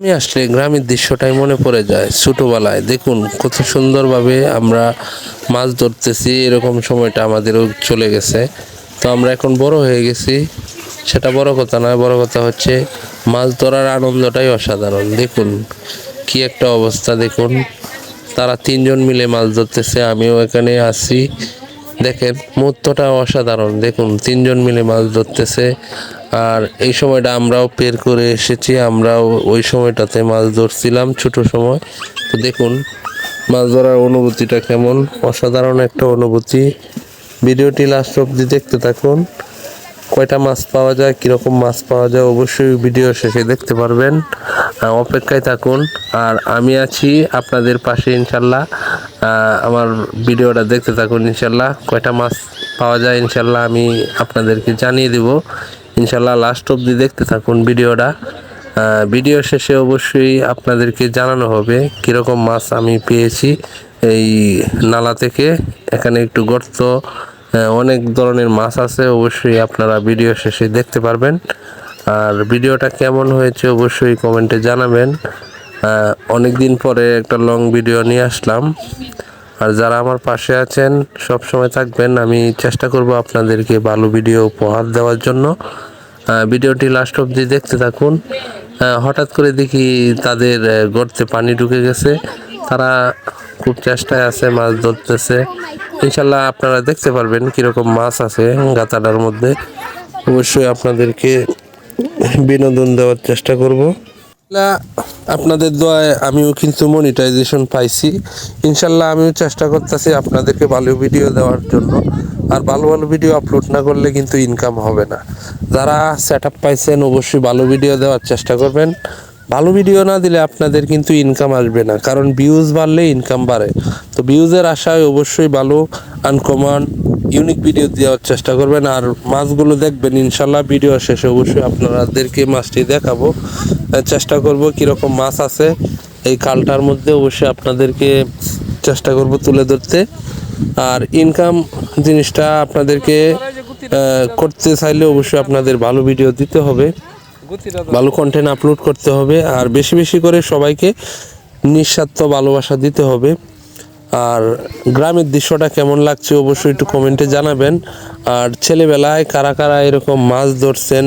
আমি আসলে গ্রামের দৃশ্যটাই মনে পড়ে যায় ছোটবেলায়। দেখুন কত সুন্দরভাবে আমরা মাছ ধরতেছি, এরকম সময়টা আমাদেরও চলে গেছে। তো আমরা এখন বড় হয়ে গেছি, সেটা বড় কথা নয়, বড় কথা হচ্ছে মাছ ধরার আনন্দটাই অসাধারণ। দেখুন কি একটা অবস্থা, দেখুন তারা তিনজন মিলে মাছ ধরতেছে, আমিও এখানে আছি। দেখেন মুহূর্তটা অসাধারণ, দেখুন তিনজন মিলে মাছ ধরতেছে। আর এই সময়টা আমরাও পের করে এসেছি, আমরাও ওই সময়টাতে মাছ ধরছিলাম ছোট সময়। তো দেখুন মাছ ধরার অনুভূতিটা কেমন, অসাধারণ একটা অনুভূতি। ভিডিওটি লাস্ট অবধি দেখতে থাকুন। কয়টা মাছ পাওয়া যায়, কীরকম মাছ পাওয়া যায়, অবশ্যই ভিডিও শেষে দেখতে পারবেন। অপেক্ষায় থাকুন, আর আমি আছি আপনাদের পাশে ইনশাল্লাহ। আমার ভিডিওটা দেখতে থাকুন ইনশাল্লাহ। কয়টা মাছ পাওয়া যায় ইনশাল্লাহ আমি আপনাদেরকে জানিয়ে দেব। ইনশাল্লাহ লাস্ট অবধি দেখতে থাকুন ভিডিওটা। ভিডিও শেষে অবশ্যই আপনাদেরকে জানানো হবে কীরকম মাছ আমি পেয়েছি এই নালা থেকে। এখানে একটু গর্ত, অনেক ধরনের মাছ আছে, অবশ্যই আপনারা ভিডিও শেষে দেখতে পারবেন। আর ভিডিওটা কেমন হয়েছে অবশ্যই কমেন্টে জানাবেন। অনেক দিন পরে একটা লং ভিডিও নিয়ে আসলাম। আর যারা আমার পাশে আছেন সব সময় থাকবেন, আমি চেষ্টা করব আপনাদেরকে ভালো ভিডিও উপহার দেওয়ার জন্য। ভিডিওটি লাস্ট অবধি দেখতে থাকুন। হঠাৎ করে দেখি তাদের গর্তে পানি ঢুকে গেছে, তারা খুব চেষ্টায় আছে, মাছ ধরতেছে। ইনশাল্লাহ আপনারা দেখতে পারবেন কীরকম মাছ আছে গাতাটার মধ্যে। অবশ্যই আপনাদেরকে বিনোদন দেওয়ার চেষ্টা করব। আপনাদের দোয়ায় আমিও কিন্তু মনিটাইজেশন পাইছি। ইনশাল্লাহ আমিও চেষ্টা করতেছি আপনাদেরকে ভালো ভিডিও দেওয়ার জন্য। আর ভালো ভালো ভিডিও আপলোড না করলে কিন্তু ইনকাম হবে না। যারা সেট আপ পাইছেন অবশ্যই ভালো ভিডিও দেওয়ার চেষ্টা করবেন। ভালো ভিডিও না দিলে আপনাদের কিন্তু ইনকাম আসবে না, কারণ ভিউজ বাড়লে ইনকাম বাড়ে। তো ভিউজের আশায় অবশ্যই ভালো আনকমন ইউনিক ভিডিও দেওয়ার চেষ্টা করবেন। আর মাছগুলো দেখবেন ইনশাল্লাহ ভিডিও শেষে অবশ্যই আপনাদেরকে মাছটি দেখাবো। চেষ্টা করব কীরকম মাছ আছে এই খালটার মধ্যে, অবশ্যই আপনাদেরকে চেষ্টা করব তুলে ধরতে। আর ইনকাম জিনিসটা আপনাদেরকে করতে চাইলে অবশ্যই আপনাদের ভালো ভিডিও দিতে হবে, ভালো কন্টেন্ট আপলোড করতে হবে। আর বেশি বেশি করে সবাইকে নিঃস্বার্থ ভালোবাসা দিতে হবে। আর গ্রামের দৃশ্যটা কেমন লাগছে অবশ্যই একটু কমেন্টে জানাবেন। আর ছেলেবেলায় কারা কারা এরকম মাছ ধরছেন,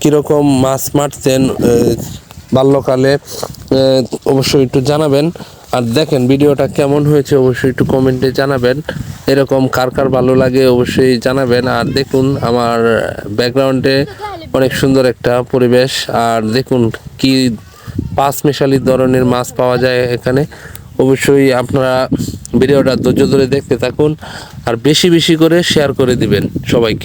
কীরকম মাছ মারতেন বাল্যকালে, অবশ্যই একটু জানাবেন। আর দেখেন ভিডিওটা কেমন হয়েছে অবশ্যই একটু কমেন্টে জানাবেন। এরকম কার কার ভালো লাগে অবশ্যই জানাবেন। আর দেখুন আমার ব্যাকগ্রাউন্ডে অনেক সুন্দর একটা পরিবেশ। আর দেখুন কি পাঁচ মিশালি ধরনের মাছ পাওয়া যায় এখানে। অবশ্যই আপনারা ভিডিওটা ধৈর্য ধরে দেখতে থাকুন, আর বেশি বেশি করে শেয়ার করে দিবেন সবাইকে।